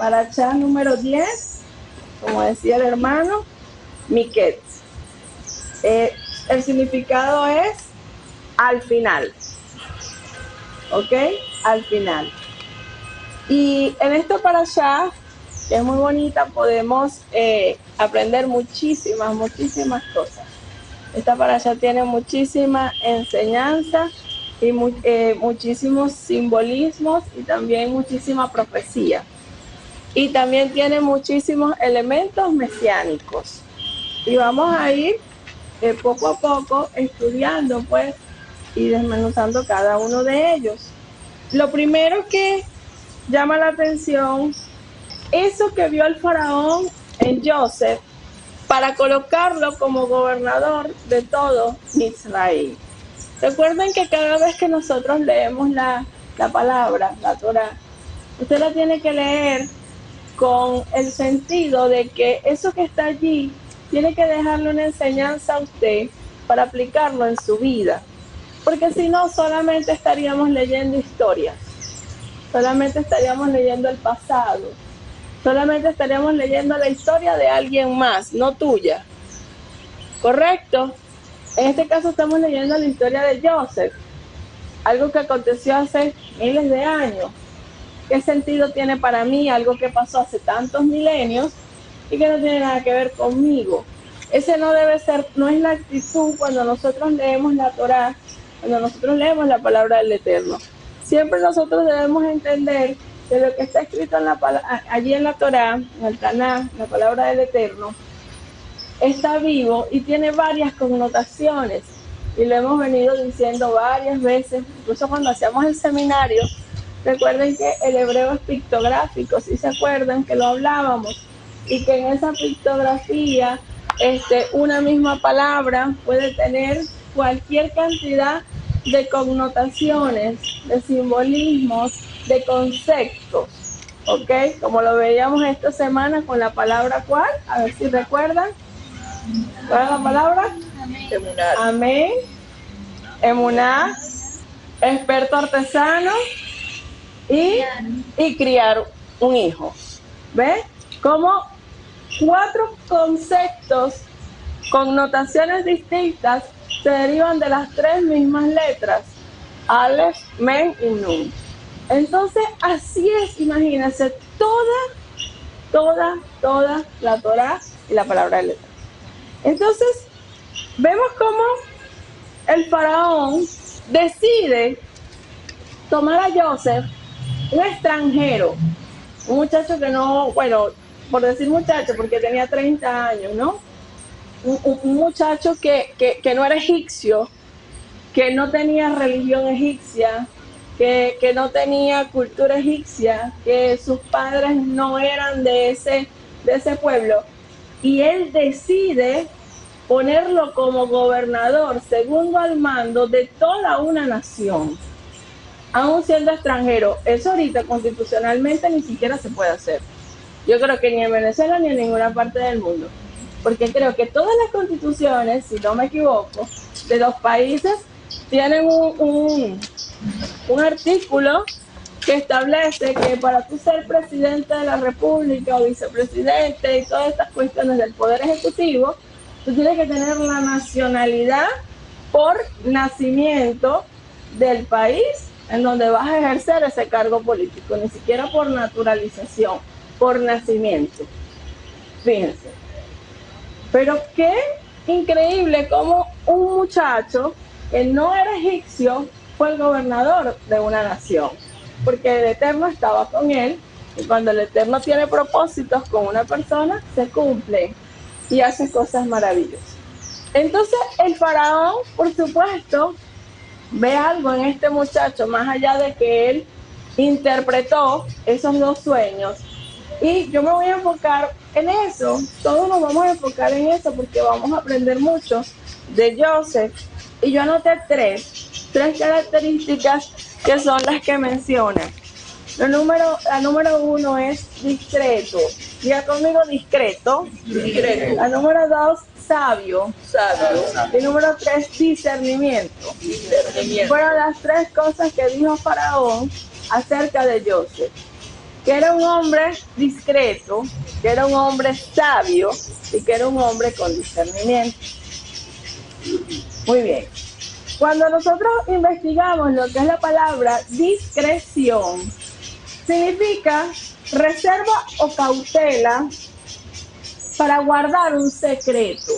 Parashá número 10, como decía el hermano, Miquet. El significado es al final, ¿ok? Al final. Y en esta parashá, que es muy bonita, podemos aprender muchísimas cosas. Esta parashá tiene muchísima enseñanza y muchísimos simbolismos y también muchísima profecía. Y también tiene muchísimos elementos mesiánicos. Y vamos a ir poco a poco estudiando, pues, y desmenuzando cada uno de ellos. Lo primero que llama la atención, eso que vio el faraón en Joseph para colocarlo como gobernador de todo Israel. Recuerden que cada vez que nosotros leemos la palabra, la Torá, usted la tiene que leer con el sentido de que eso que está allí tiene que dejarle una enseñanza a usted para aplicarlo en su vida. Porque si no, solamente estaríamos leyendo historias, solamente estaríamos leyendo el pasado, solamente estaríamos leyendo la historia de alguien más, no tuya. ¿Correcto? En este caso estamos leyendo la historia de Joseph, algo que aconteció hace miles de años. ¿Qué sentido tiene para mí algo que pasó hace tantos milenios y que no tiene nada que ver conmigo? Ese no debe ser, no es la actitud cuando nosotros leemos la Torá, cuando nosotros leemos la palabra del Eterno. Siempre nosotros debemos entender que lo que está escrito en allí en la Torá, en el Taná, la palabra del Eterno, está vivo y tiene varias connotaciones. Y lo hemos venido diciendo varias veces, incluso cuando hacíamos el seminario. Recuerden que el hebreo es pictográfico, si se acuerdan que lo hablábamos, y que en esa pictografía una misma palabra puede tener cualquier cantidad de connotaciones, de simbolismos, de conceptos, ¿ok? Como lo veíamos esta semana con la palabra ¿cuál? A ver si recuerdan. ¿Cuál es la palabra? Emunar. Amén. Emuná, experto artesano y criar un hijo. ¿Ves? Como 4 conceptos, connotaciones distintas, se derivan de las 3 mismas letras, Aleph, Men y Nun. Entonces, así es, imagínense, toda la Torá y la palabra de letra. Entonces, vemos cómo el faraón decide tomar a Joseph, un extranjero, un muchacho que no, bueno, por decir muchacho, porque tenía 30 años, ¿no? Un muchacho que no era egipcio, que no tenía religión egipcia, que no tenía cultura egipcia, que sus padres no eran de ese pueblo. Y él decide ponerlo como gobernador, segundo al mando de toda una nación, aún siendo extranjero. Eso ahorita constitucionalmente ni siquiera se puede hacer. Yo creo que ni en Venezuela ni en ninguna parte del mundo. Porque creo que todas las constituciones, si no me equivoco, de los países tienen un artículo que establece que para tú ser presidente de la república o vicepresidente y todas estas cuestiones del poder ejecutivo, tú tienes que tener la nacionalidad por nacimiento del país en donde vas a ejercer ese cargo político, ni siquiera por naturalización, por nacimiento. Fíjense. Pero qué increíble cómo un muchacho que no era egipcio fue el gobernador de una nación, porque el Eterno estaba con él, y cuando el Eterno tiene propósitos con una persona, se cumple y hace cosas maravillosas. Entonces el faraón, por supuesto, ve algo en este muchacho, más allá de que él interpretó esos 2 sueños. Y yo me voy a enfocar en eso, todos nos vamos a enfocar en eso porque vamos a aprender mucho de Joseph. Y yo anoté 3 características que son las que menciona. La número 1 es discreto. Diga conmigo discreto. La número 2, sabio. Y número 3, discernimiento. Fueron las 3 cosas que dijo Faraón acerca de Joseph. que era un hombre discreto, que era un hombre sabio y que era un hombre con discernimiento. Muy bien. Cuando nosotros investigamos lo que es la palabra discreción, significa reserva o cautela para guardar un secreto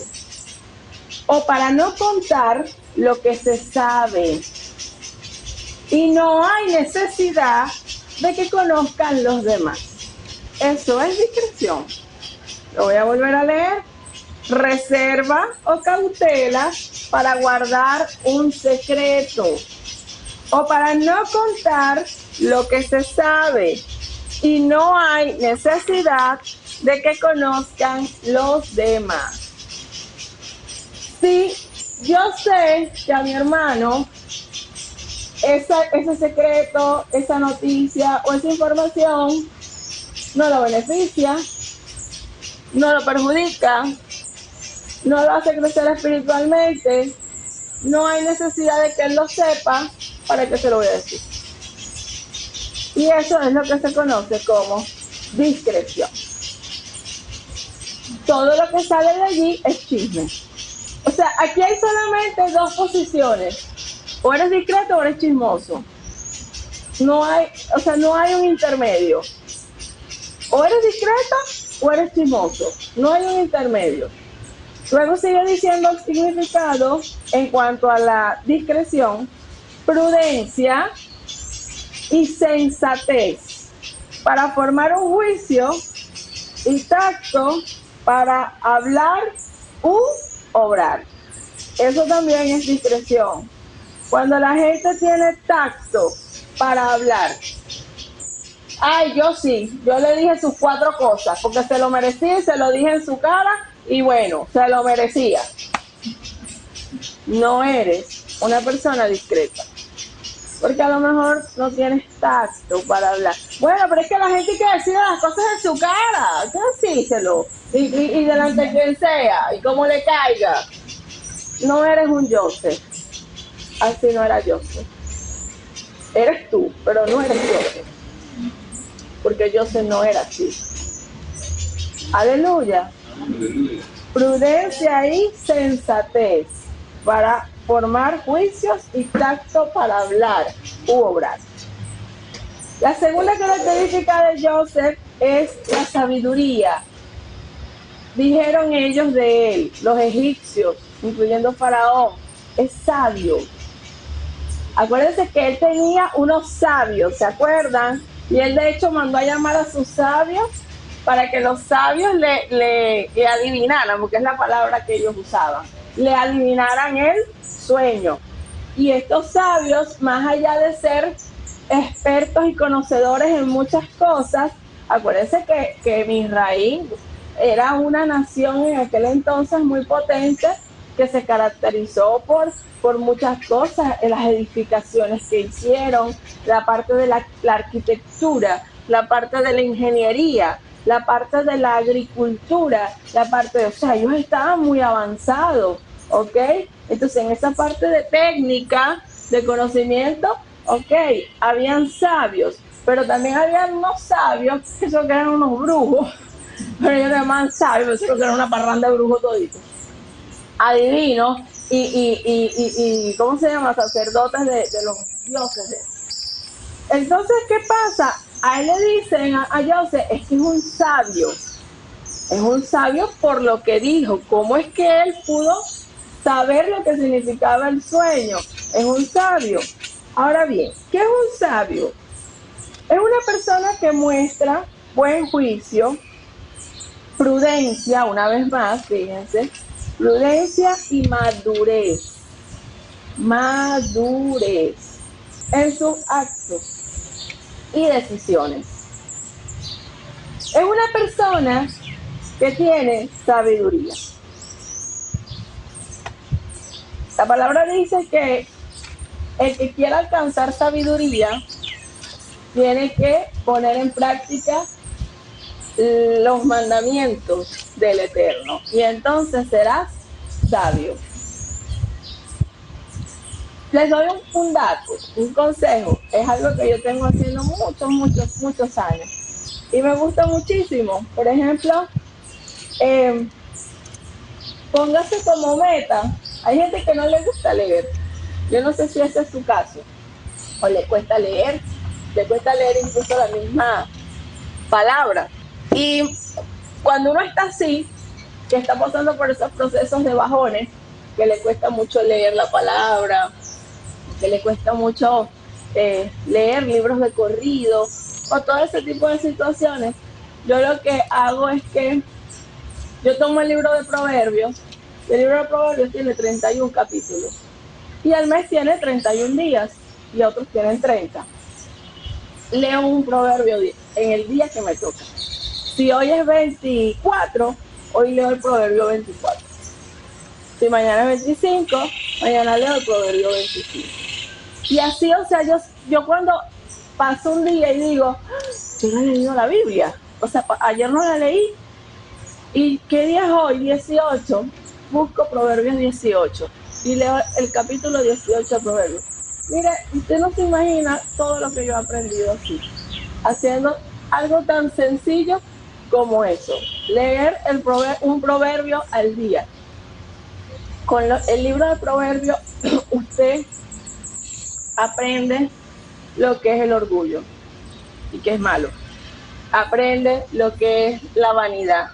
o para no contar lo que se sabe. Y no hay necesidad de que conozcan los demás. Eso es discreción. Lo voy a volver a leer. Reserva o cautela para guardar un secreto o para no contar lo que se sabe. Y no hay necesidad de que conozcan los demás. Si yo sé que a mi hermano ese secreto, esa noticia o esa información no lo beneficia, no lo perjudica, no lo hace crecer espiritualmente, no hay necesidad de que él lo sepa, ¿para qué se lo voy a decir? Y eso es lo que se conoce como discreción. Todo lo que sale de allí es chisme. O sea, aquí hay solamente dos posiciones. O eres discreto o eres chismoso. No hay un intermedio. O eres discreto o eres chismoso. No hay un intermedio. Luego sigue diciendo el significado en cuanto a la discreción: prudencia y sensatez para formar un juicio y tacto para hablar u obrar. Eso también es discreción. Cuando la gente tiene tacto para hablar. Ay, yo le dije sus 4 cosas, porque se lo merecía y se lo dije en su cara, y bueno, se lo merecía. No eres una persona discreta, porque a lo mejor no tienes tacto para hablar. Bueno, pero es que la gente que decide las cosas en su cara, que decíselo, y delante de quien sea, y como le caiga. No eres un Joseph. Así no era Joseph. Eres tú, pero no eres Joseph. Porque Joseph no era así. Aleluya. Prudencia y sensatez para formar juicios y tacto para hablar u obrar. La segunda característica de Joseph es la sabiduría. Dijeron ellos de él, los egipcios, incluyendo Faraón, es sabio. Acuérdense que él tenía unos sabios, ¿se acuerdan? Y él de hecho mandó a llamar a sus sabios para que los sabios le adivinaran, porque es la palabra que ellos usaban, le adivinaran el sueño. Y estos sabios, más allá de ser expertos y conocedores en muchas cosas, acuérdense que Misraim era una nación en aquel entonces muy potente, que se caracterizó por muchas cosas, en las edificaciones que hicieron, la parte de la arquitectura, la parte de la ingeniería, la parte de la agricultura, la parte de, o sea, ellos estaban muy avanzados, ¿ok? Entonces, en esa parte de técnica, de conocimiento, ok, habían sabios, pero también habían unos sabios, que son que eran unos brujos, pero ellos llamaban sabios, pero que era una parranda de brujos toditos, adivinos y ¿cómo se llama? Sacerdotes de los dioses. Entonces, ¿qué pasa? A él le dicen a Joseph, es que es un sabio por lo que dijo. ¿Cómo es que él pudo saber lo que significaba el sueño? Es un sabio. Ahora bien, ¿qué es un sabio? Es una persona que muestra buen juicio, prudencia, una vez más, fíjense, prudencia y madurez. Madurez en sus actos y decisiones. Es una persona que tiene sabiduría. La palabra dice que el que quiera alcanzar sabiduría tiene que poner en práctica los mandamientos del Eterno, y entonces serás sabio. Les doy un dato, un consejo. Es algo que yo tengo haciendo muchos años. y me gusta muchísimo. Por ejemplo, eh, póngase como meta. Hay gente que no le gusta leer. Yo no sé si ese es su caso. O le cuesta leer incluso la misma palabra. Y cuando uno está así, que está pasando por esos procesos de bajones, que le cuesta mucho leer la palabra, que le cuesta mucho leer libros de corrido, o todo ese tipo de situaciones, yo lo que hago es que yo tomo el libro de Proverbios. El libro de Proverbios tiene 31 capítulos y el mes tiene 31 días y otros tienen 30. Leo un proverbio en el día que me toca. Si hoy es 24, hoy leo el proverbio 24. Si mañana es 25, mañana leo el proverbio 25. Y así, o sea, yo cuando paso un día y digo, yo no he leído la Biblia, o sea, ayer no la leí, ¿y qué día es hoy? 18, busco Proverbios 18 y leo el capítulo 18 de Proverbios. Mire, usted no se imagina todo lo que yo he aprendido así, haciendo algo tan sencillo como eso, leer un proverbio al día. Con el libro de Proverbios usted aprende lo que es el orgullo y que es malo. Aprende lo que es la vanidad.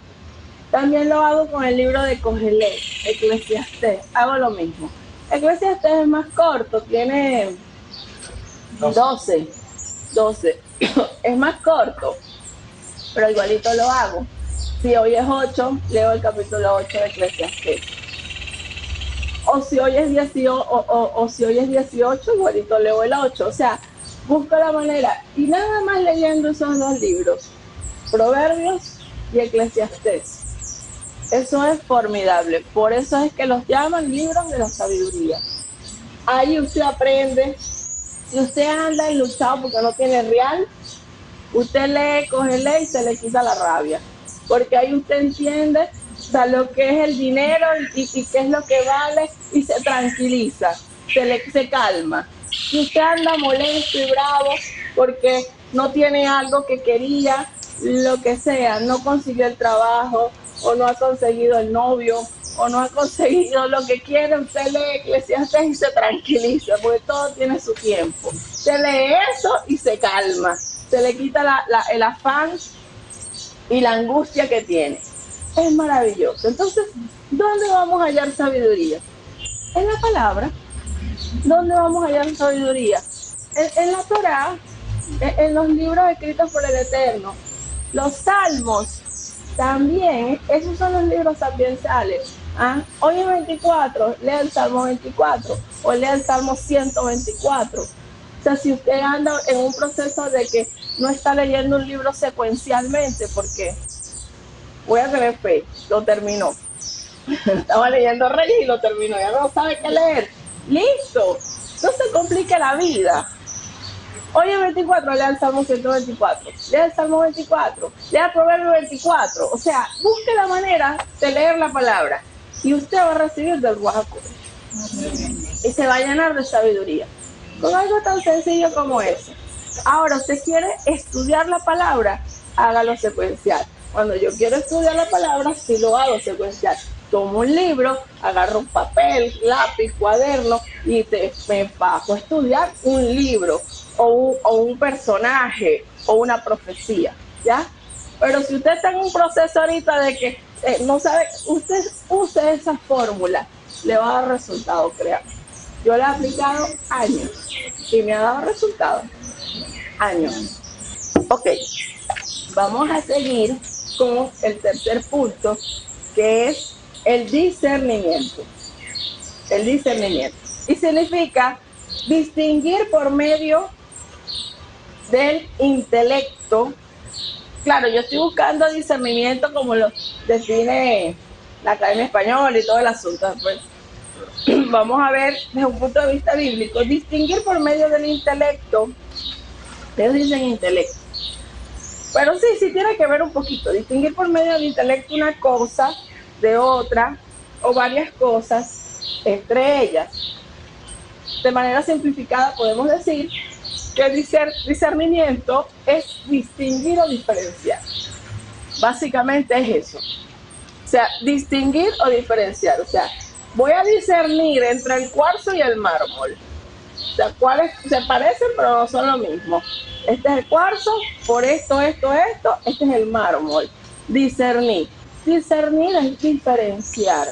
También lo hago con el libro de Cogelet, Eclesiastés. Hago lo mismo. Eclesiastés es más corto, tiene 12. Es más corto, pero igualito lo hago. Si hoy es 8, leo el capítulo 8 de Eclesiastés. O si hoy es 18, o si hoy es 18, igualito leo el 8. O sea, busco la manera. Y nada más leyendo esos dos libros, Proverbios y Eclesiastés. Eso es formidable. Por eso es que los llaman libros de la sabiduría. Ahí usted aprende. Si usted anda enluchado porque no tiene real, usted lee, cógele y se le quita la rabia. Porque ahí usted entiende, o sea, lo que es el dinero y qué es lo que vale y se tranquiliza, se calma. Si usted anda molesto y bravo porque no tiene algo que quería, lo que sea, no consiguió el trabajo o no ha conseguido el novio o no ha conseguido lo que quiere, usted lee Eclesiastés y se tranquiliza, porque todo tiene su tiempo. Se lee eso y se calma, se le quita el afán y la angustia que tiene. Es maravilloso. Entonces, ¿dónde vamos a hallar sabiduría? En la palabra. ¿Dónde vamos a hallar sabiduría? En la Torá, en los libros escritos por el Eterno. Los salmos también, esos son los libros sapienciales. Hoy es 24, lea el Salmo 24 o lea el Salmo 124. O sea, si usted anda en un proceso de que no está leyendo un libro secuencialmente, porque voy a tener fe, lo terminó. Estaba leyendo Reyes y lo terminó, ya no sabe qué leer. Listo, no se complique la vida. Hoy es 24, lea el Salmo 124, lea el Salmo 24, lea el Proverbio 24. O sea, busque la manera de leer la palabra y usted va a recibir del Ruach HaKodesh y se va a llenar de sabiduría. Con algo tan sencillo como eso. Ahora, usted quiere estudiar la palabra, hágalo secuencial. Cuando yo quiero estudiar la palabra, sí lo hago secuencial. Tomo un libro, agarro un papel, lápiz, cuaderno y me paso a estudiar un libro o un personaje o una profecía, ¿ya? Pero si usted está en un proceso ahorita de que no sabe, usted use esa fórmula, le va a dar resultado, créame. Yo la he aplicado años y me ha dado resultados. Años. Ok, vamos a seguir con el tercer punto, que es el discernimiento. El discernimiento. Y significa distinguir por medio del intelecto. Claro, yo estoy buscando discernimiento como lo define la Academia Española y todo el asunto. Pues, vamos a ver desde un punto de vista bíblico. Distinguir por medio del intelecto. Ellos dicen intelecto. Pero sí tiene que ver un poquito. Distinguir por medio del intelecto una cosa de otra o varias cosas entre ellas. De manera simplificada podemos decir que discernimiento es distinguir o diferenciar. Básicamente es eso. O sea, distinguir o diferenciar. O sea, voy a discernir entre el cuarzo y el mármol. O sea, cuáles se parecen pero no son lo mismo. Este es el cuarzo, por esto, este es el mármol. Discernir. Discernir es diferenciar,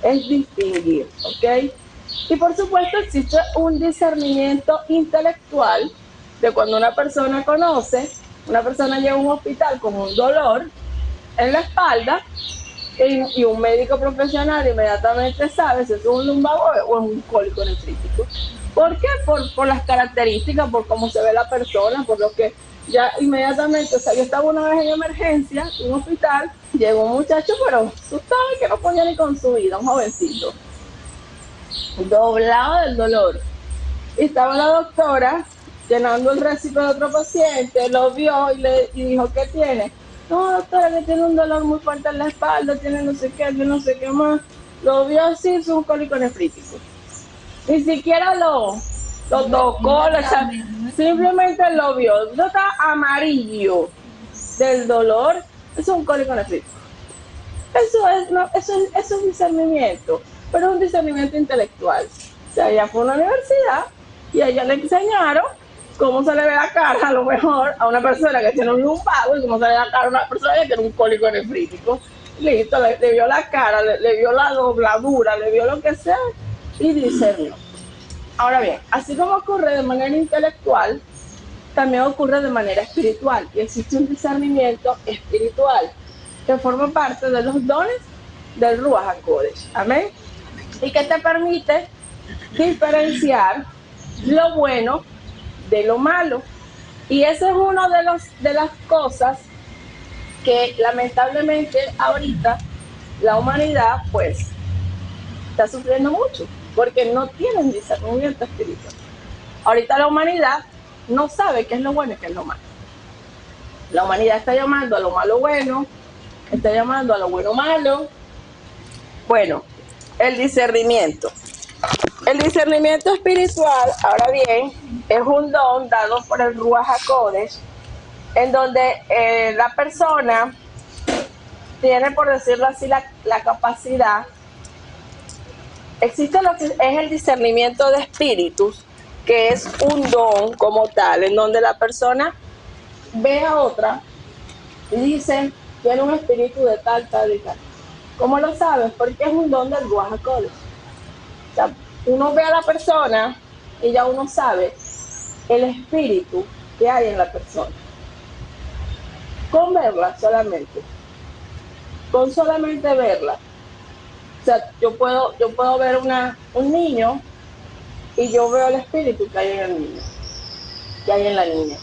es distinguir, ¿ok? Y por supuesto existe un discernimiento intelectual de cuando una persona conoce, una persona llega a un hospital con un dolor en la espalda y un médico profesional inmediatamente sabe si es un lumbago o es un cólico nefrítico. ¿Por qué? Por las características, por cómo se ve la persona, por lo que ya inmediatamente, o sea, yo estaba una vez en emergencia, en un hospital, llegó un muchacho, pero tú sabes que no podía ni con su vida, un jovencito, doblado del dolor. Y estaba la doctora llenando el recibo de otro paciente, lo vio y dijo, ¿qué tiene? No, doctora, que tiene un dolor muy fuerte en la espalda, tiene no sé qué más. Lo vio así, es un cólico nefrítico. Ni siquiera lo tocó, simplemente lo vio. No está amarillo del dolor, es un cólico nefrítico. Eso es discernimiento, pero es un discernimiento intelectual. O sea, ella fue a una universidad y a ella le enseñaron cómo se le ve la cara a lo mejor a una persona que tiene un lumbago y cómo se le ve la cara a una persona que tiene un cólico nefrítico. Listo, le vio la cara, le vio la dobladura, le vio lo que sea y discernió. Ahora bien, así como ocurre de manera intelectual, también ocurre de manera espiritual y existe un discernimiento espiritual que forma parte de los dones del Ruach HaKodesh. Amén. Y que te permite diferenciar lo bueno de lo malo. Y ese es uno de las cosas que lamentablemente ahorita la humanidad pues está sufriendo mucho, porque no tienen discernimiento espiritual. Ahorita la humanidad no sabe qué es lo bueno y qué es lo malo. La humanidad está llamando a lo malo bueno, está llamando a lo bueno malo. Bueno, el discernimiento. El discernimiento espiritual, ahora bien, es un don dado por el Ruach HaKodesh, en donde la persona tiene, por decirlo así, la capacidad. Existe lo que es el discernimiento de espíritus, que es un don como tal, en donde la persona ve a otra y dice, tiene un espíritu de tal, tal y tal. ¿Cómo lo sabes? Porque es un don del Ruach HaKodesh. O sea, uno ve a la persona y ya uno sabe el espíritu que hay en la persona. Con verla solamente. Con solamente verla. O sea, yo puedo ver un niño y yo veo el espíritu que hay en el niño, que hay en la niña.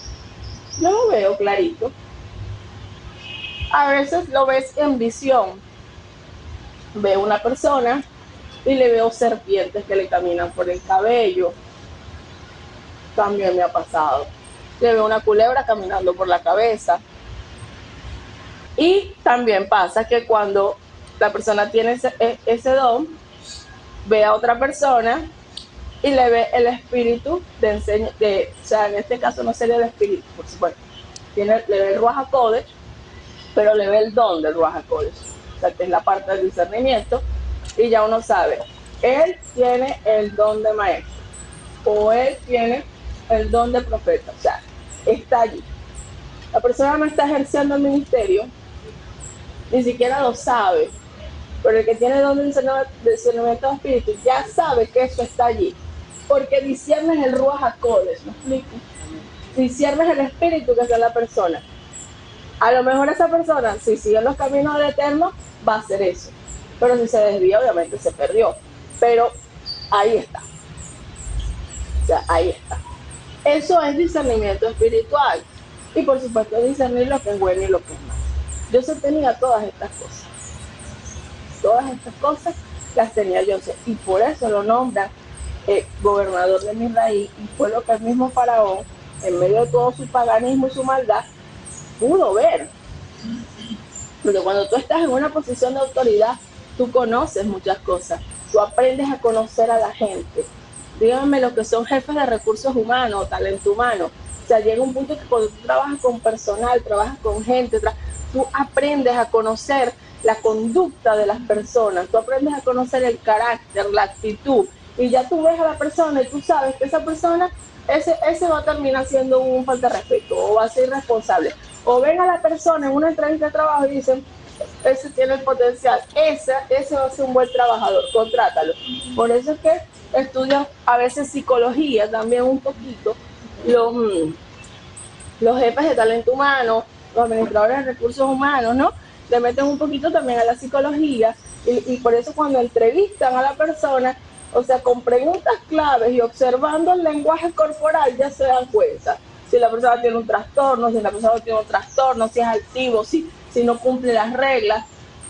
Yo lo veo clarito. A veces lo ves en visión. Veo una persona y le veo serpientes que le caminan por el cabello. También me ha pasado. Le veo una culebra caminando por la cabeza. Y también pasa que cuando la persona tiene ese don, ve a otra persona y le ve el espíritu o sea, en este caso no sería el espíritu, por supuesto. Le ve el Ruach HaKodesh, pero le ve el don del Ruach HaKodesh. O sea, que es la parte del discernimiento. Y ya uno sabe, él tiene el don de maestro o él tiene el don de profeta. O sea, está allí. La persona no está ejerciendo el ministerio, ni siquiera lo sabe, pero el que tiene don de discernimiento de espíritu ya sabe que eso está allí, porque disciernes el Ruach HaKodesh, ¿me explico? Disciernes el espíritu que está en la persona. A lo mejor esa persona, si sigue los caminos del Eterno, va a hacer eso, pero si se desvía, obviamente se perdió, pero ahí está. O sea, ahí está. Eso es discernimiento espiritual, y por supuesto discernir lo que es bueno y lo que es malo. Joseph tenía todas estas cosas. Todas estas cosas las tenía Joseph, y por eso lo nombran gobernador de Misraí, y fue lo que el mismo faraón, en medio de todo su paganismo y su maldad, pudo ver. Porque cuando tú estás en una posición de autoridad, tú conoces muchas cosas, tú aprendes a conocer a la gente. Díganme lo que son jefes de recursos humanos, talento humano. sea, llega un punto que cuando tú trabajas con personal, trabajas con gente, tú aprendes a conocer la conducta de las personas, tú aprendes a conocer el carácter, la actitud, y ya tú ves a la persona y tú sabes que esa persona, ese va a terminar siendo un falta de respeto, o va a ser irresponsable. O ven a la persona en una entrevista de trabajo y dicen, ese tiene el potencial, ese va a ser un buen trabajador, contrátalo. Por eso es que estudian a veces psicología también un poquito, los jefes de talento humano, los administradores de recursos humanos, ¿no? Le meten un poquito también a la psicología y por eso cuando entrevistan a la persona, o sea, con preguntas claves y observando el lenguaje corporal ya se dan cuenta si la persona tiene un trastorno, si la persona tiene un trastorno, si es altivo, si no cumple las reglas.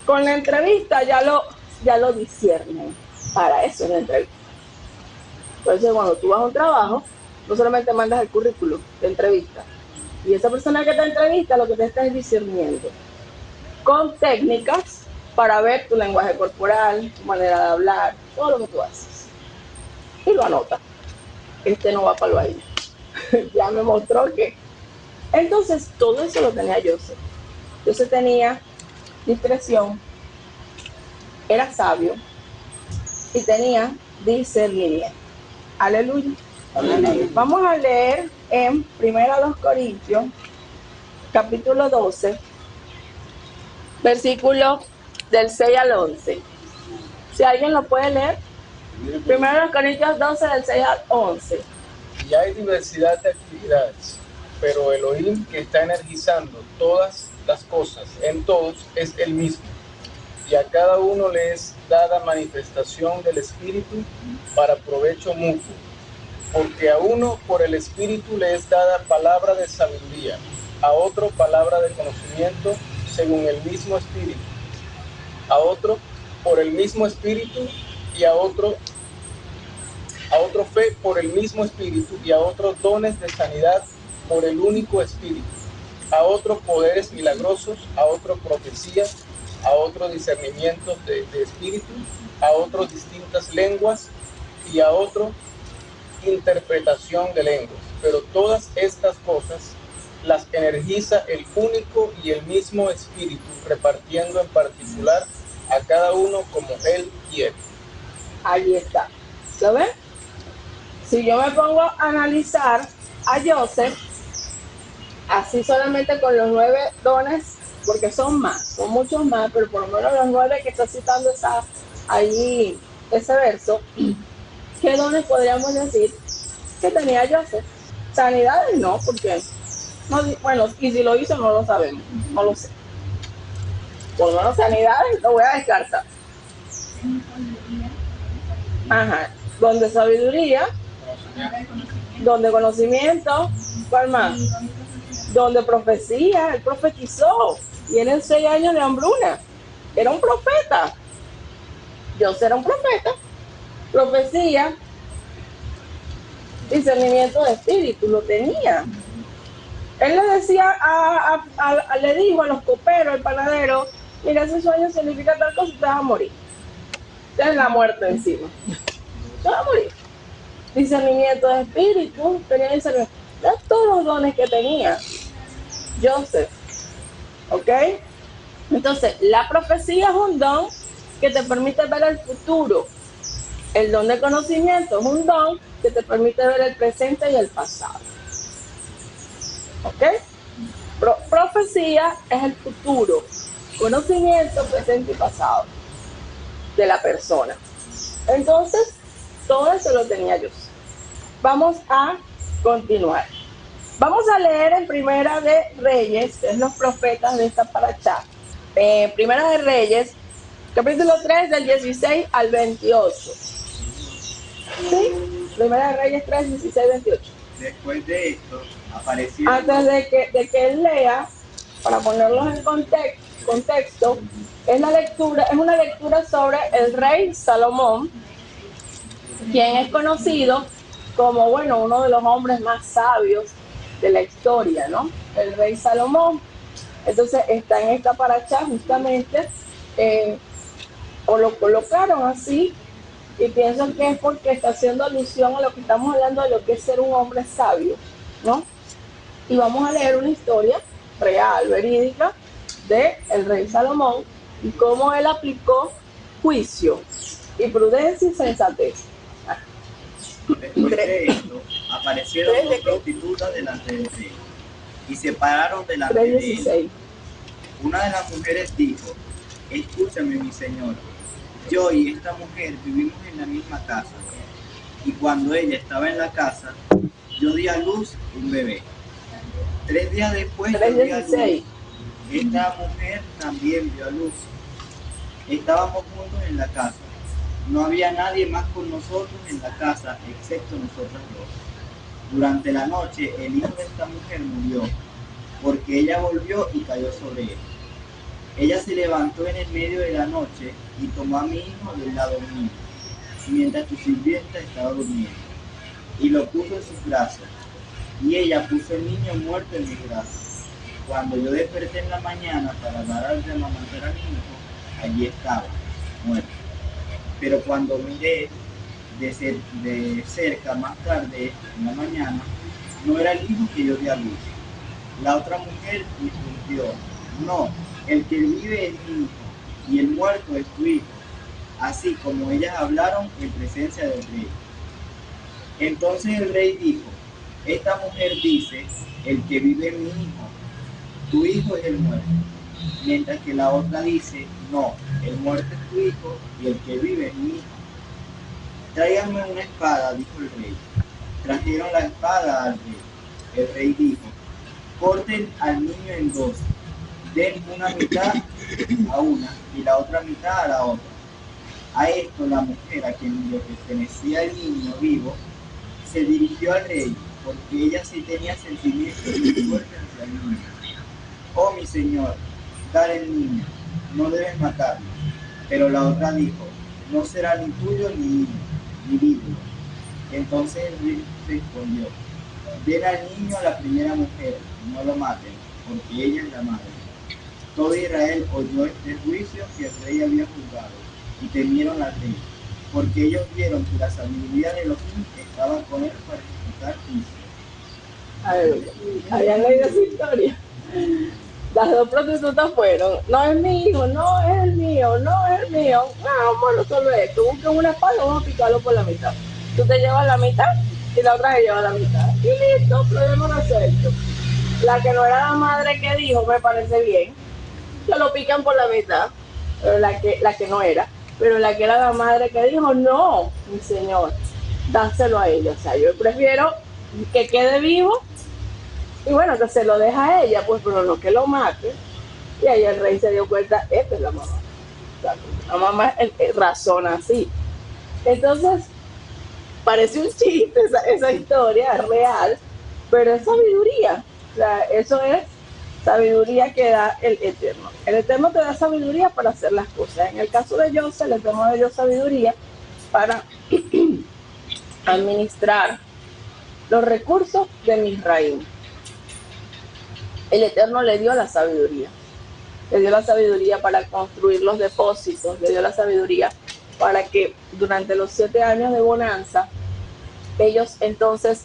Con la entrevista ya lo disciernen. Para eso es la entrevista. Entonces, cuando tú vas a un trabajo, no solamente mandas el currículum de entrevista, y esa persona que te entrevista lo que te está es discerniendo con técnicas para ver tu lenguaje corporal, tu manera de hablar, todo lo que tú haces. Y lo anota. Este no va para lo ahí. Ya me mostró que. Entonces, todo eso lo tenía Joseph. Joseph tenía discreción, era sabio y tenía discernimiento. Aleluya. Aleluya. Vamos a leer en 1 Corintios, capítulo 12, versículo del 6 al 11. Si alguien lo puede leer. 1 Corintios 12, del 6 al 11. Y hay diversidad de actividades, pero Elohim, que está energizando todas las cosas en todos, es el mismo. Y a cada uno le es dada manifestación del Espíritu para provecho mutuo. Porque a uno por el Espíritu le es dada palabra de sabiduría, a otro palabra de conocimiento según el mismo Espíritu, a otro por el mismo Espíritu, y a otro fe por el mismo Espíritu, y a otros dones de sanidad por el único Espíritu, a otros poderes milagrosos, a otros profecías, a otros discernimientos de espíritu, a otros distintas lenguas, y a otro interpretación de lenguas. Pero todas estas cosas las energiza el único y el mismo Espíritu, repartiendo en particular a cada uno como Él quiere. Ahí está. ¿Lo ven? Si yo me pongo a analizar a Joseph, así solamente con los 9 dones, porque son muchos más, pero por lo menos los 9 que está citando ahí ese verso, ¿qué dones podríamos decir que tenía Joseph? Sanidades no, porque no, bueno, y si lo hizo no lo sabemos, no lo sé. Por lo menos sanidades lo voy a descartar. Ajá, donde sabiduría, donde conocimiento, ¿cuál más? Donde profecía, él profetizó, tiene 6 años de hambruna, era un profeta. Joseph era un profeta, profecía, discernimiento de espíritu, lo tenía. Él le decía, le dijo a los coperos, el panadero, mira, ese sueño significa tal cosa y te vas a morir. Tienes la muerte encima. Te vas a morir. Discernimiento de espíritu, tenía discernimiento. Todos los dones que tenía Joseph. ¿Ok? Entonces, la profecía es un don que te permite ver el futuro. El don de conocimiento es un don que te permite ver el presente y el pasado. ¿Ok? Profecía es el futuro. Conocimiento, presente y pasado de la persona. Entonces, todo eso lo tenía yo. Vamos a continuar. Vamos a leer en Primera de Reyes, que es los profetas de esta parachá. Primera de Reyes, capítulo 3, del 16 al 28. ¿Sí? Primera de Reyes 3, 16, 28. Después de esto, apareció... Antes de que él lea, para ponerlos en contexto, es una lectura sobre el rey Salomón, quien es conocido como, bueno, uno de los hombres más sabios de la historia, ¿no? El rey Salomón. Entonces está en esta parachá justamente, o lo colocaron así, y pienso que es porque está haciendo alusión a lo que estamos hablando de lo que es ser un hombre sabio, ¿no? Y vamos a leer una historia real, verídica, de el rey Salomón y cómo él aplicó juicio y prudencia y sensatez. Después de esto, aparecieron dos prostitutas delante del rey y se pararon delante de él. 3:16. Una de las mujeres dijo: escúchame, mi señor, yo y esta mujer vivimos en la misma casa, y cuando ella estaba en la casa, yo di a luz un bebé. 3 días después yo di a luz. 3:16. Esta mujer también dio a luz. Estábamos juntos en la casa. No había nadie más con nosotros en la casa, excepto nosotros dos. Durante la noche, el hijo de esta mujer murió, porque ella volvió y cayó sobre él. Ella se levantó en el medio de la noche y tomó a mi hijo del lado mío, mientras tu sirvienta estaba durmiendo, y lo puso en sus brazos. Y ella puso el niño muerto en mis brazos. Cuando yo desperté en la mañana para dar de amamantar a mi hijo, allí estaba, muerto. Pero cuando miré de cerca más tarde en la mañana, no era el hijo que yo di a luz. La otra mujer respondió: no, el que vive es mi hijo, y el muerto es tu hijo. Así como ellas hablaron en presencia del rey. Entonces el rey dijo: esta mujer dice, el que vive es mi hijo, tu hijo es el muerto. Mientras que la otra dice: no, el muerto es tu hijo y el que vive es mi hijo. Tráiganme una espada, dijo el rey. Trajeron la espada al rey. El rey dijo: corten al niño en dos, den una mitad a una y la otra mitad a la otra. A esto la mujer a quien le pertenecía el niño vivo se dirigió al rey, porque ella sí tenía sentimientos muy fuertes hacia el niño. Oh, mi señor, dale el niño, no debes matarlo. Pero la otra dijo: no será ni tuyo ni mío, ni vivo. Entonces el rey respondió: den al niño a la primera mujer, no lo maten, porque ella es la madre. Todo Israel oyó este juicio que el rey había juzgado, y temieron al rey, porque ellos vieron que la sabiduría de los niños estaba con él para ejecutar juicio. ¿Habían leído esa historia? Las dos prostitutas fueron: no es mi hijo, no es el mío, no es el mío. No, vamos a resolver esto. Busquen una espada, vamos a picarlo por la mitad. Tú te llevas la mitad y la otra se lleva la mitad. Y listo, problema resuelto. La que no era la madre que dijo, me parece bien, que lo pican por la mitad. Pero la que no era. Pero la que era la madre que dijo: no, mi señor, dáselo a ella. O sea, yo prefiero que quede vivo. Y bueno, que se lo deja a ella, pues, pero no que lo mate. Y ahí el rey se dio cuenta: esta es la mamá. O sea, la mamá razona así. Entonces, parece un chiste esa historia, es real, pero es sabiduría. O sea, eso es sabiduría que da el Eterno. El Eterno te da sabiduría para hacer las cosas. En el caso de José, el Eterno le dio sabiduría para administrar los recursos de Misraim. El Eterno le dio la sabiduría. Le dio la sabiduría para construir los depósitos, le dio la sabiduría para que durante los 7 años de bonanza, ellos entonces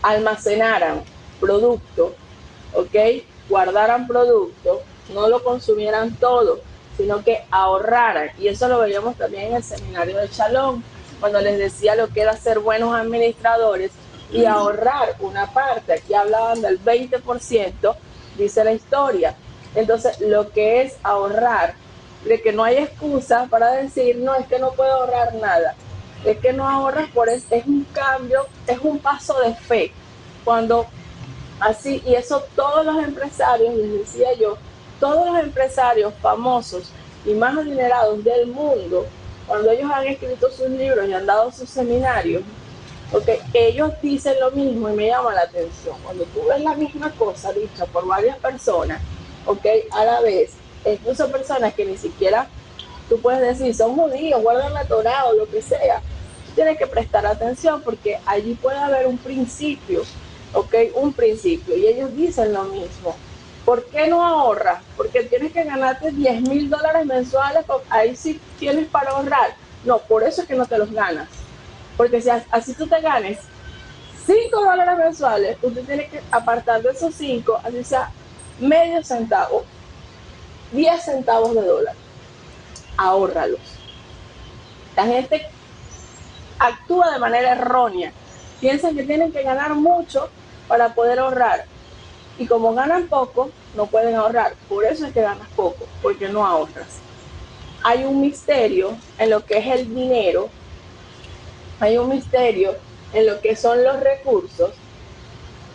almacenaran producto, ¿ok? Guardaran producto, no lo consumieran todo, sino que ahorraran. Y eso lo veíamos también en el seminario de Shalom, cuando les decía lo que era ser buenos administradores y ahorrar una parte. Aquí hablaban del 20%, dice la historia. Entonces, lo que es ahorrar, de que no hay excusa para decir: no, es que no puedo ahorrar nada. Es que no ahorras, por eso es un cambio, es un paso de fe. Cuando así, y eso todos los empresarios, les decía yo, todos los empresarios famosos y más adinerados del mundo, cuando ellos han escrito sus libros y han dado sus seminarios, porque ellos dicen lo mismo y me llama la atención. Cuando tú ves la misma cosa dicha por varias personas, a la vez, incluso personas que ni siquiera tú puedes decir son judíos, guardan la Torá o lo que sea, tú tienes que prestar atención porque allí puede haber un principio, un principio, y ellos dicen lo mismo. ¿Por qué no ahorras? Porque tienes que ganarte $10,000 mensuales, ahí sí tienes para ahorrar. No, por eso es que no te los ganas. Porque si así tú te ganes $5 mensuales, usted tiene que apartar de esos 5, así sea medio centavo, 10 centavos de dólar. Ahórralos. La gente actúa de manera errónea. Piensan que tienen que ganar mucho para poder ahorrar. Y como ganan poco, no pueden ahorrar. Por eso es que ganas poco, porque no ahorras. Hay un misterio en lo que es el dinero. Hay un misterio en lo que son los recursos.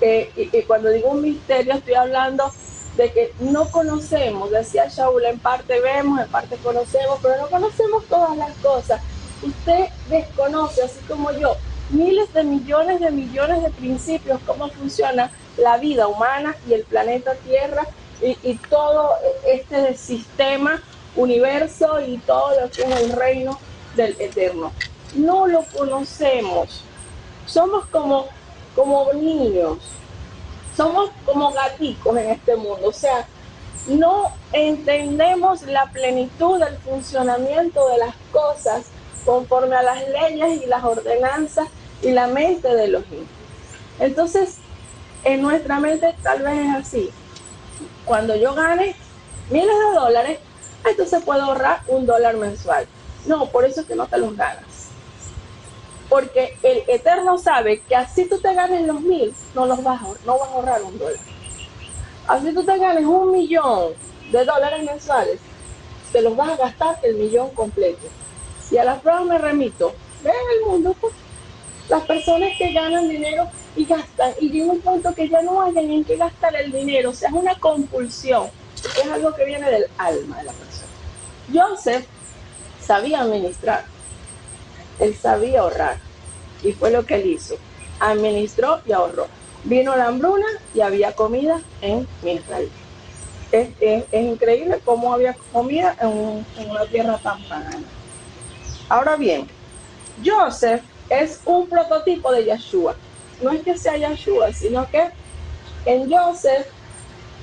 Y cuando digo un misterio, estoy hablando de que no conocemos. Decía Shaul, en parte vemos, en parte conocemos, pero no conocemos todas las cosas. Usted desconoce, así como yo, miles de millones de principios, cómo funciona la vida humana y el planeta Tierra y todo este sistema, universo y todo lo que es el reino del Eterno. No lo conocemos. Somos como niños. Somos como gaticos en este mundo. O sea, no entendemos la plenitud del funcionamiento de las cosas conforme a las leyes y las ordenanzas y la mente de los niños. Entonces, en nuestra mente tal vez es así. Cuando yo gane miles de dólares, entonces puedo ahorrar $1 mensual. No, por eso es que no te los ganas. Porque el Eterno sabe que así tú te ganes los 1,000, no vas a ahorrar $1. Así tú te ganes $1,000,000 mensuales, te los vas a gastar el 1,000,000 completo. Y a la prueba me remito. Vean el mundo, pues. Las personas que ganan dinero y gastan, y llega un punto que ya no hayan en qué gastar el dinero. O sea, es una compulsión. Es algo que viene del alma de la persona. Joseph sabía administrar. Él sabía ahorrar. Y fue lo que él hizo. Administró y ahorró. Vino la hambruna y había comida en Israel. Es increíble cómo había comida en una tierra tan pagana. Ahora bien, Joseph es un prototipo de Yeshua. No es que sea Yeshua, sino que en Joseph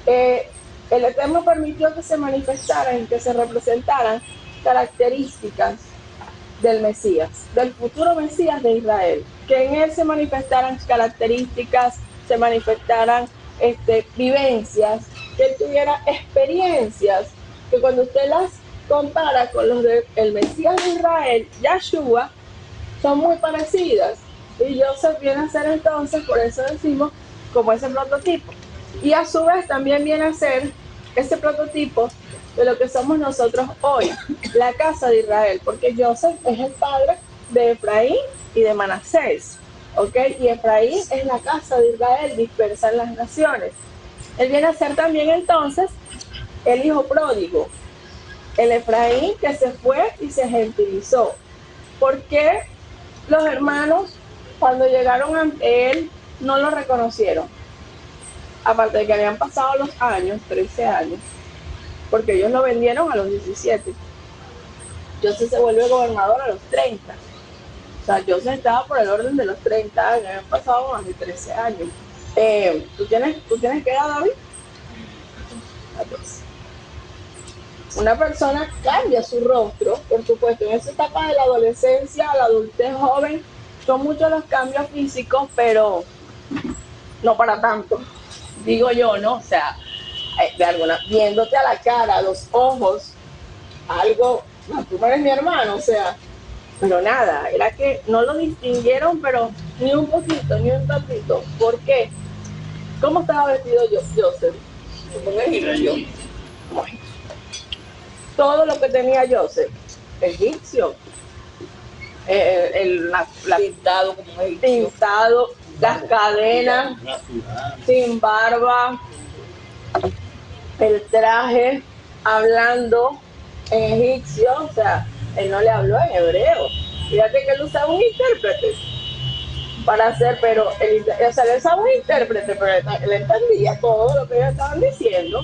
el Eterno permitió que se manifestaran y que se representaran características del Mesías, del futuro Mesías de Israel, que en él se manifestaran características, se manifestaran vivencias, que él tuviera experiencias, que cuando usted las compara con los del Mesías de Israel, Yeshua, son muy parecidas. Y Joseph viene a ser entonces, por eso decimos, como ese prototipo. Y a su vez también viene a ser ese prototipo de lo que somos nosotros hoy, la casa de Israel, porque Joseph es el padre de Efraín y de Manasés, ¿ok? Y Efraín es la casa de Israel dispersa en las naciones. Él viene a ser también entonces el hijo pródigo, el Efraín que se fue y se gentilizó. ¿Por qué los hermanos cuando llegaron ante él no lo reconocieron? Aparte de que habían pasado los años, 13 años, porque ellos lo vendieron a los 17. Joseph se vuelve gobernador a los 30. O sea, Joseph estaba por el orden de los 30 años, habían pasado más de 13 años. ¿Tú tienes qué edad, David? 14. Una persona cambia su rostro, por supuesto, en esa etapa de la adolescencia, la adultez joven, son muchos los cambios físicos, pero no para tanto, digo yo, ¿no? O sea, de alguna, viéndote a la cara, a los ojos, algo, no, tú no eres mi hermano, o sea, pero nada, era que no lo distinguieron, pero ni un poquito, ni un tantito. ¿Por qué? ¿Cómo estaba vestido Joseph? Como egipcio. Todo lo que tenía Joseph, egipcio. Pintado como egipcio. Pintado, las cadenas, sin barba, el traje, hablando en egipcio, o sea, él no le habló en hebreo. Fíjate que él usaba un intérprete para hacer, pero él usaba un intérprete, pero él entendía todo lo que ellos estaban diciendo,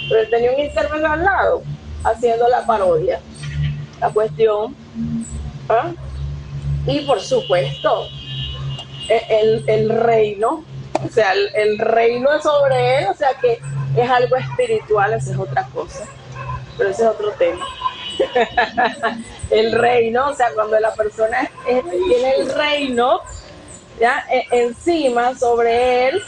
pero él tenía un intérprete al lado, haciendo la parodia, la cuestión. ¿Ah? Y por supuesto, el reino, o sea, el reino es sobre él, o sea que es algo espiritual, esa es otra cosa, pero ese es otro tema. El reino, o sea, cuando la persona tiene el reino, ¿ya? Encima, sobre él,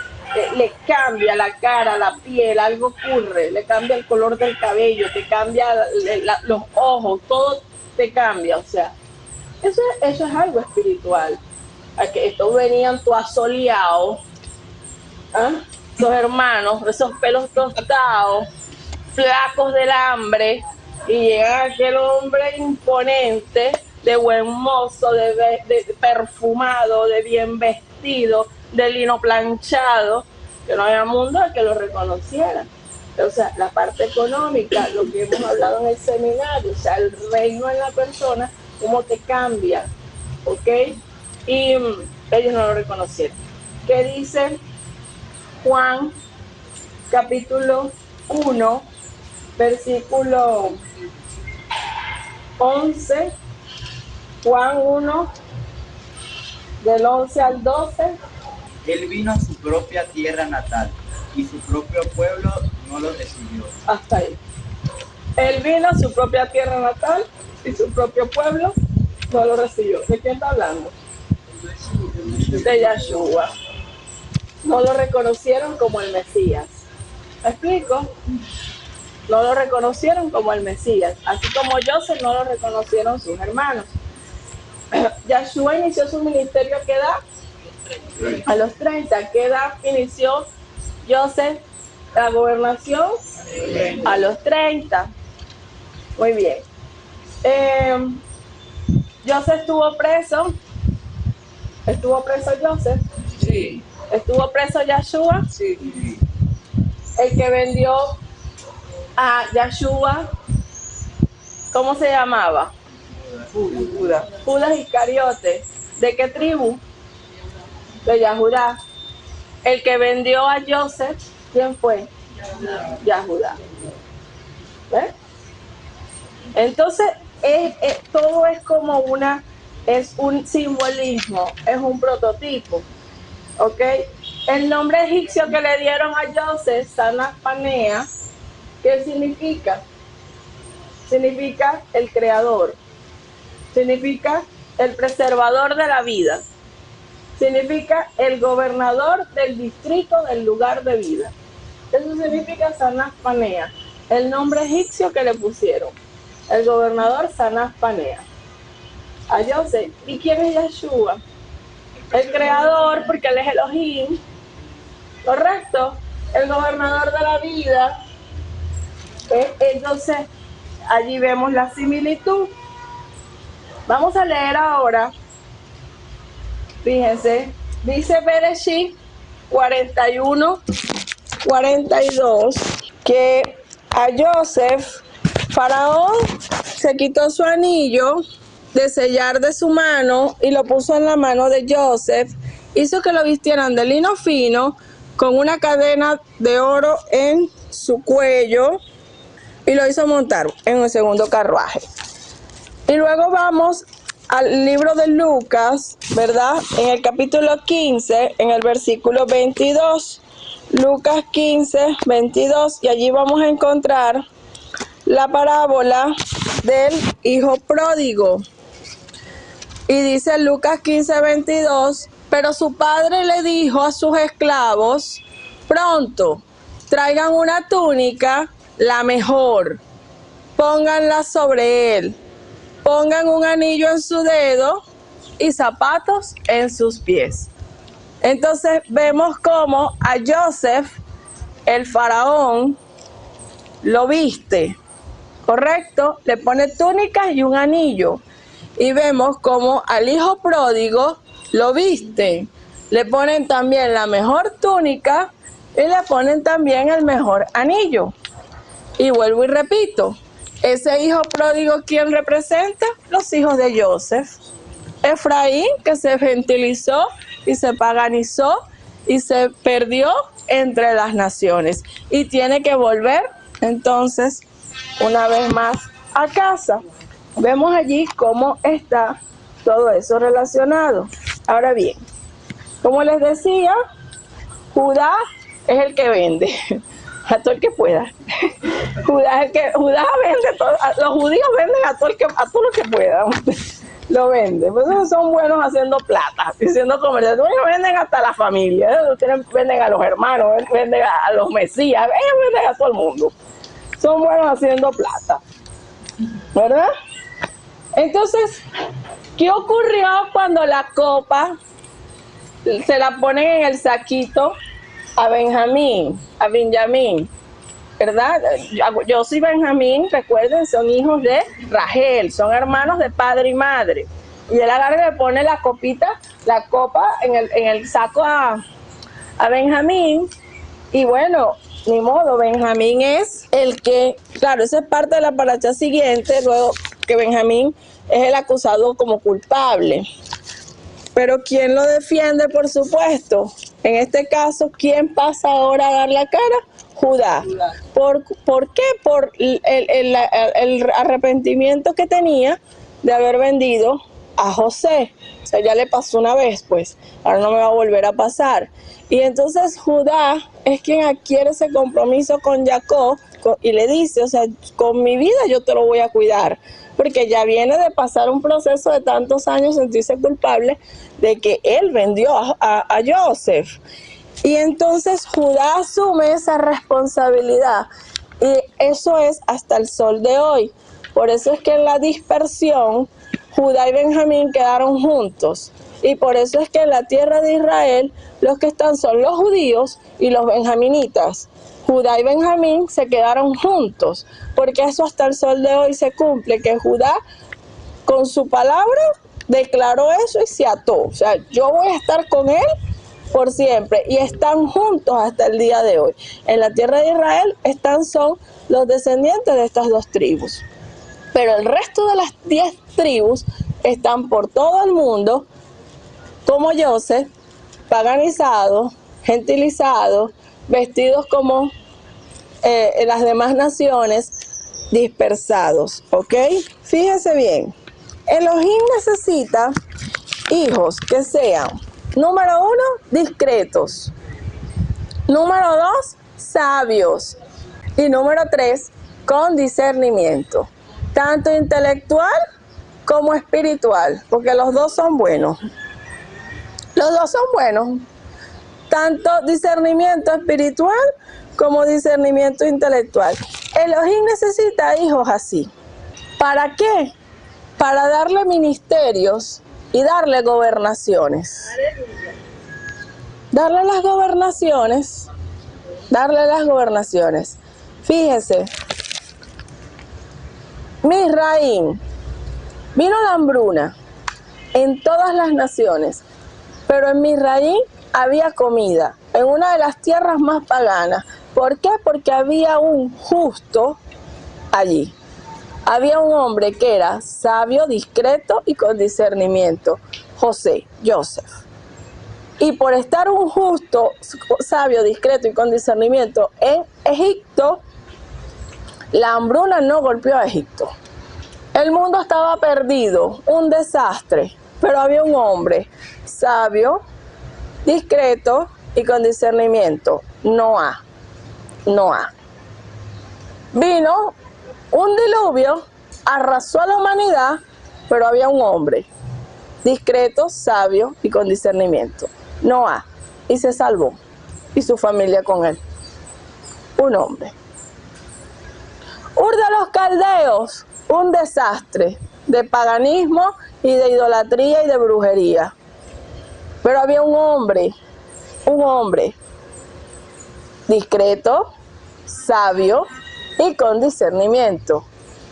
le cambia la cara, la piel, algo ocurre, le cambia el color del cabello, te cambia los ojos, todo te cambia, o sea, eso es algo espiritual. A que estos venían todos asoleados, ¿ah? Los hermanos, esos pelos tostados, flacos del hambre, y llega aquel hombre imponente, de buen mozo, de perfumado, de bien vestido, de lino planchado, que no había mundo que lo reconociera. O sea, la parte económica, lo que hemos hablado en el seminario, o sea, el reino en la persona, cómo te cambia, ¿ok? Y ellos no lo reconocieron. ¿Qué dice Juan capítulo 1, versículo 11? Juan 1, del 11 al 12. Él vino a su propia tierra natal y su propio pueblo no lo recibió. Hasta ahí. Él vino a su propia tierra natal y su propio pueblo no lo recibió. ¿De quién está hablando? De Yahshua. No lo reconocieron como el Mesías. ¿Me explico? No lo reconocieron como el Mesías. Así como Joseph no lo reconocieron sus hermanos. Yahshua inició su ministerio ¿a qué edad? A los 30. ¿Qué edad inició Joseph la gobernación? A los 30. Muy bien. Joseph estuvo preso. ¿Estuvo preso Joseph? Sí. ¿Estuvo preso Yahshua? Sí. El que vendió a Yahshua, ¿cómo se llamaba? Judas. Judas Iscariote. ¿De qué tribu? De Yahudá. El que vendió a Joseph, ¿quién fue? Yahudá. ¿Ves? Entonces, todo es como es un simbolismo, es un prototipo. ¿Ok? El nombre egipcio que le dieron a Joseph, Sanaspanea, ¿qué significa? Significa el creador. Significa el preservador de la vida. Significa el gobernador del distrito del lugar de vida. Eso significa Sanaspanea, el nombre egipcio que le pusieron. El gobernador Sanaspanea. A Joseph. ¿Y quién es Yahshua? El creador, porque él es Elohim. ¿Correcto? El gobernador de la vida. Entonces, allí vemos la similitud. Vamos a leer ahora. Fíjense, dice Bereshit 41, 42, que a Joseph, Faraón se quitó su anillo de sellar de su mano y lo puso en la mano de Joseph, hizo que lo vistieran de lino fino, con una cadena de oro en su cuello, y lo hizo montar en un segundo carruaje. Y luego vamos al libro de Lucas, ¿verdad? En el capítulo 15, en el versículo 22. Lucas 15, 22, y allí vamos a encontrar la parábola del hijo pródigo. Y dice Lucas 15, 22, pero su padre le dijo a sus esclavos, pronto, traigan una túnica, la mejor, pónganla sobre él, pongan un anillo en su dedo y zapatos en sus pies. Entonces vemos cómo a Joseph, el faraón, lo viste, ¿correcto? Le pone túnicas y un anillo. Y vemos cómo al hijo pródigo lo visten. Le ponen también la mejor túnica y le ponen también el mejor anillo. Y vuelvo y repito, ese hijo pródigo, ¿quién representa? Los hijos de Joseph. Efraín, que se gentilizó y se paganizó y se perdió entre las naciones. Y tiene que volver, entonces, una vez más a casa. Vemos allí cómo está todo eso relacionado. Ahora bien, como les decía, Judá es el que vende. A todo el que pueda. Judá vende todo, los judíos venden a todo lo que pueda. lo vende. Pues esos son buenos haciendo plata, diciendo comerciales. Ellos venden hasta la familia, ellos venden a los hermanos, venden a los mesías, ellos venden a todo el mundo. Son buenos haciendo plata, ¿verdad? Entonces, ¿qué ocurrió cuando la copa se la ponen en el saquito a Benjamín, ¿verdad? Yo soy Benjamín, recuerden, son hijos de Rachel, son hermanos de padre y madre. Y él agarra y le pone la copa en el saco a Benjamín. Y bueno, ni modo, Benjamín es el que, claro, esa es parte de la paracha siguiente, luego que Benjamín es el acusado como culpable. Pero ¿quién lo defiende, por supuesto? En este caso, ¿quién pasa ahora a dar la cara? Judá. ¿Por qué? Por el arrepentimiento que tenía de haber vendido a José. O sea, ya le pasó una vez, pues, ahora no me va a volver a pasar. Y entonces Judá es quien adquiere ese compromiso con Jacob y le dice, o sea, con mi vida yo te lo voy a cuidar, porque ya viene de pasar un proceso de tantos años, sentirse culpable de que él vendió a Joseph. Y entonces Judá asume esa responsabilidad, y eso es hasta el sol de hoy. Por eso es que en la dispersión Judá y Benjamín quedaron juntos, y por eso es que en la tierra de Israel los que están son los judíos y los benjaminitas. Judá y Benjamín se quedaron juntos, porque eso hasta el sol de hoy se cumple, que Judá con su palabra declaró eso y se ató. O sea, yo voy a estar con él por siempre, y están juntos hasta el día de hoy. En la tierra de Israel son los descendientes de estas dos tribus. Pero el resto de las 10 tribus están por todo el mundo, como Joseph, paganizados, gentilizados, vestidos como las demás naciones, dispersados, ¿ok? Fíjese bien, Elohim necesita hijos que sean, número 1, discretos, número 2, sabios, y número 3, con discernimiento, tanto intelectual como espiritual, porque los dos son buenos. Los dos son buenos, tanto discernimiento espiritual como discernimiento intelectual. Elohim necesita hijos así. ¿Para qué? Para darle ministerios y darle gobernaciones. Darle las gobernaciones. Fíjese, Misraim, vino la hambruna en todas las naciones, pero en Misraim había comida, en una de las tierras más paganas. ¿Por qué? Porque había un justo allí. Había un hombre que era sabio, discreto y con discernimiento, Joseph. Y por estar un justo, sabio, discreto y con discernimiento en Egipto, la hambruna no golpeó a Egipto. El mundo estaba perdido, un desastre, pero había un hombre sabio, discreto y con discernimiento, Noah. Vino un diluvio, arrasó a la humanidad, pero había un hombre discreto, sabio y con discernimiento, Noah, y se salvó, y su familia con él. Un hombre. Ur de los Caldeos, un desastre de paganismo y de idolatría y de brujería. Pero había un hombre discreto, sabio y con discernimiento,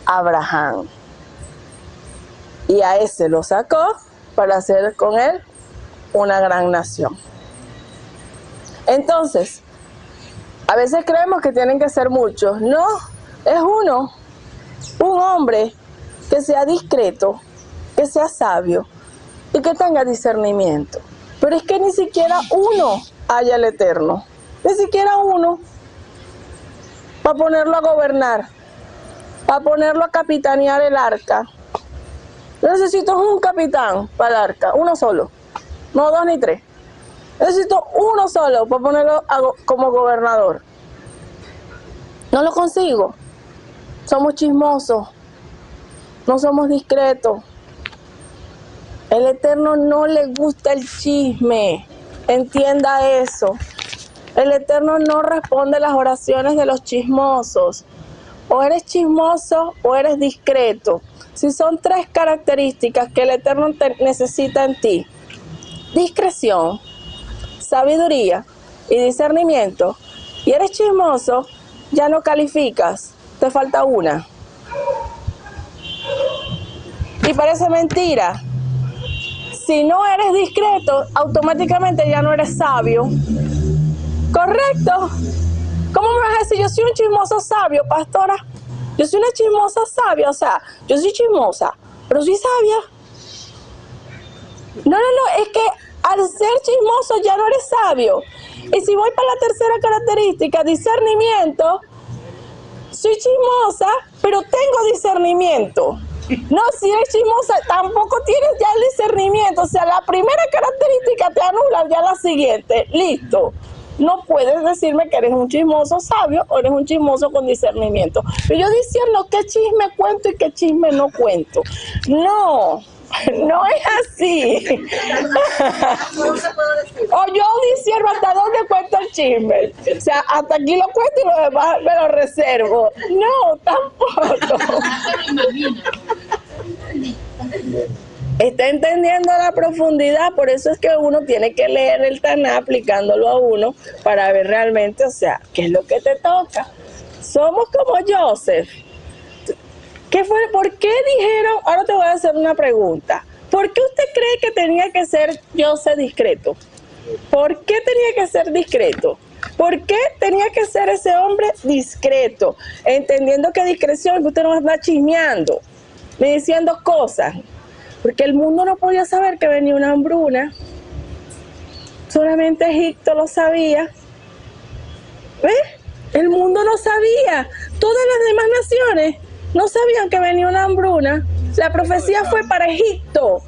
Abraham. Y a ese lo sacó para hacer con él una gran nación. Entonces, a veces creemos que tienen que ser muchos. No, es uno, un hombre que sea discreto, que sea sabio y que tenga discernimiento. Pero es que ni siquiera uno haya el Eterno, ni siquiera uno, para ponerlo a gobernar, para ponerlo a capitanear el arca. Necesito un capitán para el arca, uno solo, no 2 ni 3. Necesito uno solo para ponerlo como gobernador. No lo consigo. Somos chismosos, no somos discretos, El Eterno no le gusta el chisme. Entienda eso. El Eterno no responde las oraciones de los chismosos. O eres chismoso o eres discreto. Si son tres características que el Eterno necesita en ti: discreción, sabiduría y discernimiento, y eres chismoso, ya no calificas, te falta una. Y parece mentira. Si no eres discreto, automáticamente ya no eres sabio. ¿Correcto? ¿Cómo me vas a decir, yo soy un chismoso sabio, pastora? Yo soy una chismosa sabia, o sea, yo soy chismosa, pero soy sabia. No, es que al ser chismoso ya no eres sabio. Y si voy para la tercera característica, discernimiento, soy chismosa, pero tengo discernimiento. No, si eres chismosa, tampoco tienes ya el discernimiento. O sea, la primera característica te anula ya la siguiente. Listo. No puedes decirme que eres un chismoso sabio o eres un chismoso con discernimiento. Pero yo diciendo qué chisme cuento y qué chisme no cuento. No es así. O yo discierno hasta dónde cuento el chisme. O sea, hasta aquí lo cuento y lo demás me lo reservo. No, tampoco. Está entendiendo la profundidad, por eso es que uno tiene que leer el Taná aplicándolo a uno para ver realmente, o sea, qué es lo que te toca. Somos como Joseph. ¿Qué fue? ¿Por qué dijeron? Ahora te voy a hacer una pregunta. ¿Por qué usted cree que tenía que ser Joseph discreto? ¿Por qué tenía que ser discreto? ¿Por qué tenía que ser ese hombre discreto? Entendiendo que discreción es que usted no anda chismeando, ni diciendo cosas. Porque el mundo no podía saber que venía una hambruna. Solamente Egipto lo sabía. ¿Ves? El mundo no sabía. Todas las demás naciones no sabían que venía una hambruna. La profecía fue para Egipto.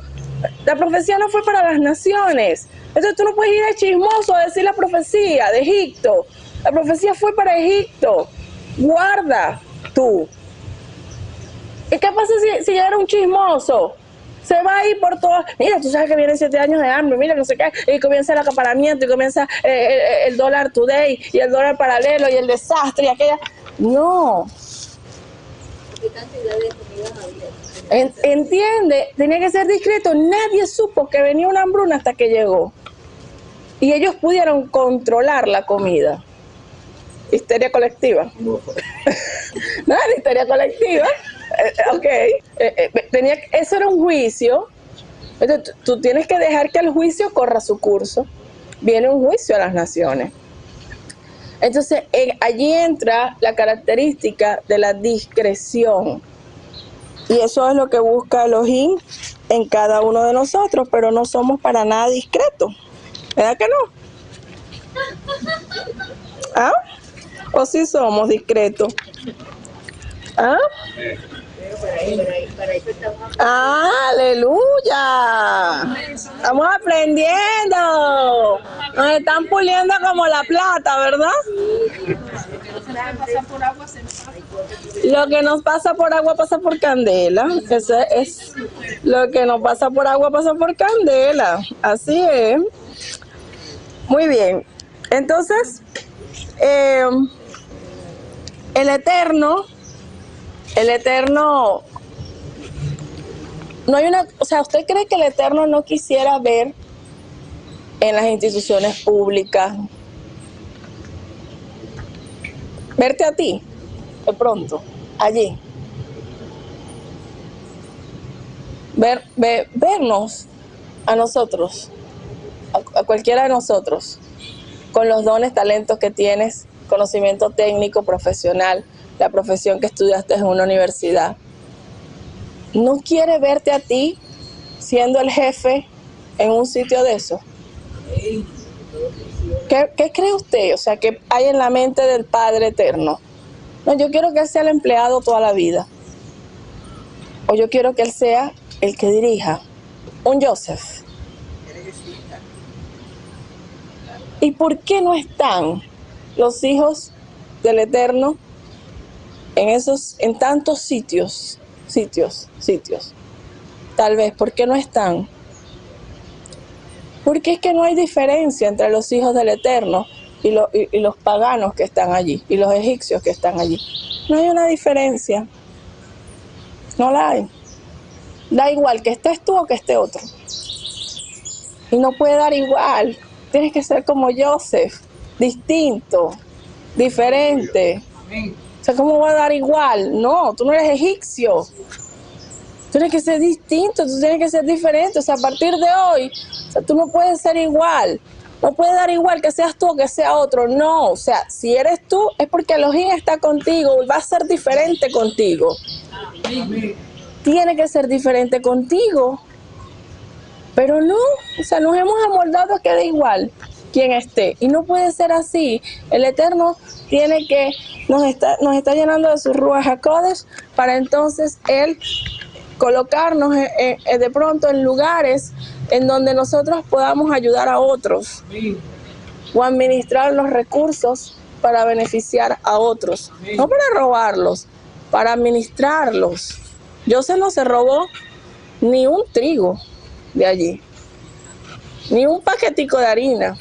La profecía no fue para las naciones. Entonces tú no puedes ir a chismoso a decir la profecía de Egipto. La profecía fue para Egipto. Guarda tú. ¿Y qué pasa si ya era un chismoso? Se va a ir por todo. Mira, tú sabes que vienen 7 años de hambre, mira, no sé qué, y comienza el acaparamiento, y comienza el dólar today, y el dólar paralelo, y el desastre, y aquella. No. ¿Qué cantidad de comida había? Entiende, tenía que ser discreto. Nadie supo que venía una hambruna hasta que llegó. Y ellos pudieron controlar la comida. Histeria colectiva. No era histeria colectiva. Eso era un juicio. Entonces, tú tienes que dejar que el juicio corra su curso. Viene un juicio a las naciones. Entonces, allí entra la característica de la discreción. Y eso es lo que busca Elohim en cada uno de nosotros, pero no somos para nada discretos. ¿Verdad que no? ¿Ah? ¿O sí somos discretos? ¿Ah? ¡Aleluya! Estamos aprendiendo. Nos están puliendo como la plata, ¿verdad? Lo que nos pasa por agua pasa por candela. Eso es lo que nos pasa por agua pasa por candela. Así es. Muy bien. Entonces, el Eterno, no hay una, o sea, ¿usted cree que el Eterno no quisiera ver en las instituciones públicas, verte a ti, de pronto, allí? Vernos a nosotros, a cualquiera de nosotros, con los dones, talentos que tienes, conocimiento técnico, profesional, la profesión que estudiaste en una universidad. ¿No quiere verte a ti siendo el jefe en un sitio de eso? ¿Qué cree usted? O sea, ¿qué hay en la mente del Padre Eterno? No, yo quiero que él sea el empleado toda la vida. O yo quiero que él sea el que dirija. Un Joseph. ¿Y por qué no están los hijos del Eterno en tantos sitios? Tal vez, ¿por qué no están? Porque es que no hay diferencia entre los hijos del Eterno y los paganos que están allí, y los egipcios que están allí. No hay una diferencia. No la hay. Da igual que estés tú o que esté otro. Y no puede dar igual. Tienes que ser como Joseph, distinto, diferente. O sea, ¿cómo va a dar igual? No, tú no eres egipcio. Tú tienes que ser distinto, tú tienes que ser diferente. O sea, a partir de hoy, o sea, tú no puedes ser igual. No puede dar igual que seas tú o que sea otro. No, o sea, si eres tú, es porque Elohim está contigo y va a ser diferente contigo. Tiene que ser diferente contigo. Pero no, o sea, nos hemos amoldado a que da igual quien esté. Y no puede ser así. El Eterno tiene que, nos está llenando de sus Ruach HaKodesh para entonces Él colocarnos de pronto en lugares en donde nosotros podamos ayudar a otros o administrar los recursos para beneficiar a otros, no para robarlos, para administrarlos. José no se robó ni un trigo de allí, ni un paquetico de harina.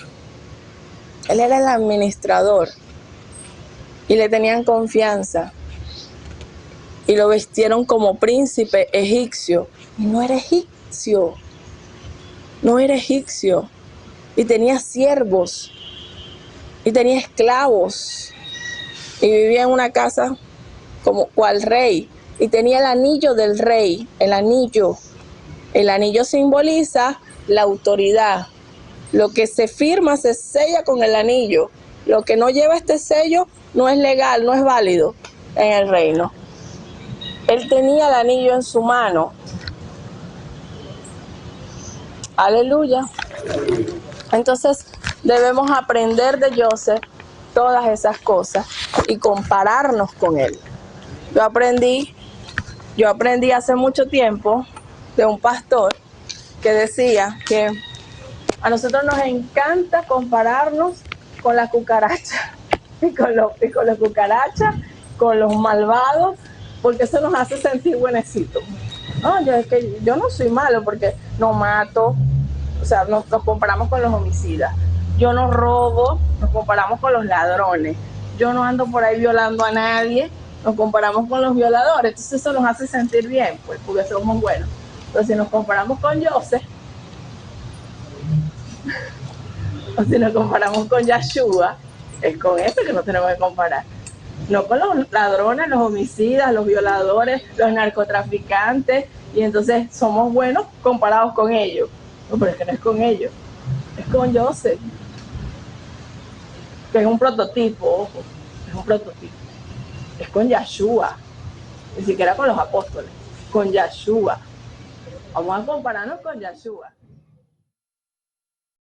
Él era el administrador y le tenían confianza y lo vistieron como príncipe egipcio. Y no era egipcio, no era egipcio. Y tenía siervos, y tenía esclavos, y vivía en una casa como cual rey, y tenía el anillo del rey, el anillo. El anillo simboliza la autoridad. Lo que se firma se sella con el anillo. Lo que no lleva este sello no es legal, no es válido en el reino. Él tenía el anillo en su mano. Aleluya. Entonces debemos aprender de Joseph todas esas cosas y compararnos con él. Yo aprendí hace mucho tiempo de un pastor que decía que a nosotros nos encanta compararnos con las cucarachas y con los cucarachas, con los malvados, porque eso nos hace sentir buenecitos. No, es que yo no soy malo porque no mato, o sea, nos comparamos con los homicidas. Yo no robo, nos comparamos con los ladrones. Yo no ando por ahí violando a nadie, nos comparamos con los violadores. Entonces eso nos hace sentir bien, pues, porque somos buenos. Pero si nos comparamos con Joseph, o si nos comparamos con Yeshua, es con eso que nos tenemos que comparar. No con los ladrones, los homicidas, los violadores, los narcotraficantes, y entonces somos buenos comparados con ellos. No, pero es que no es con ellos, es con Joseph, que es un prototipo, ojo, es un prototipo. Es con Yeshua, ni siquiera con los apóstoles, con Yeshua. Vamos a compararnos con Yeshua.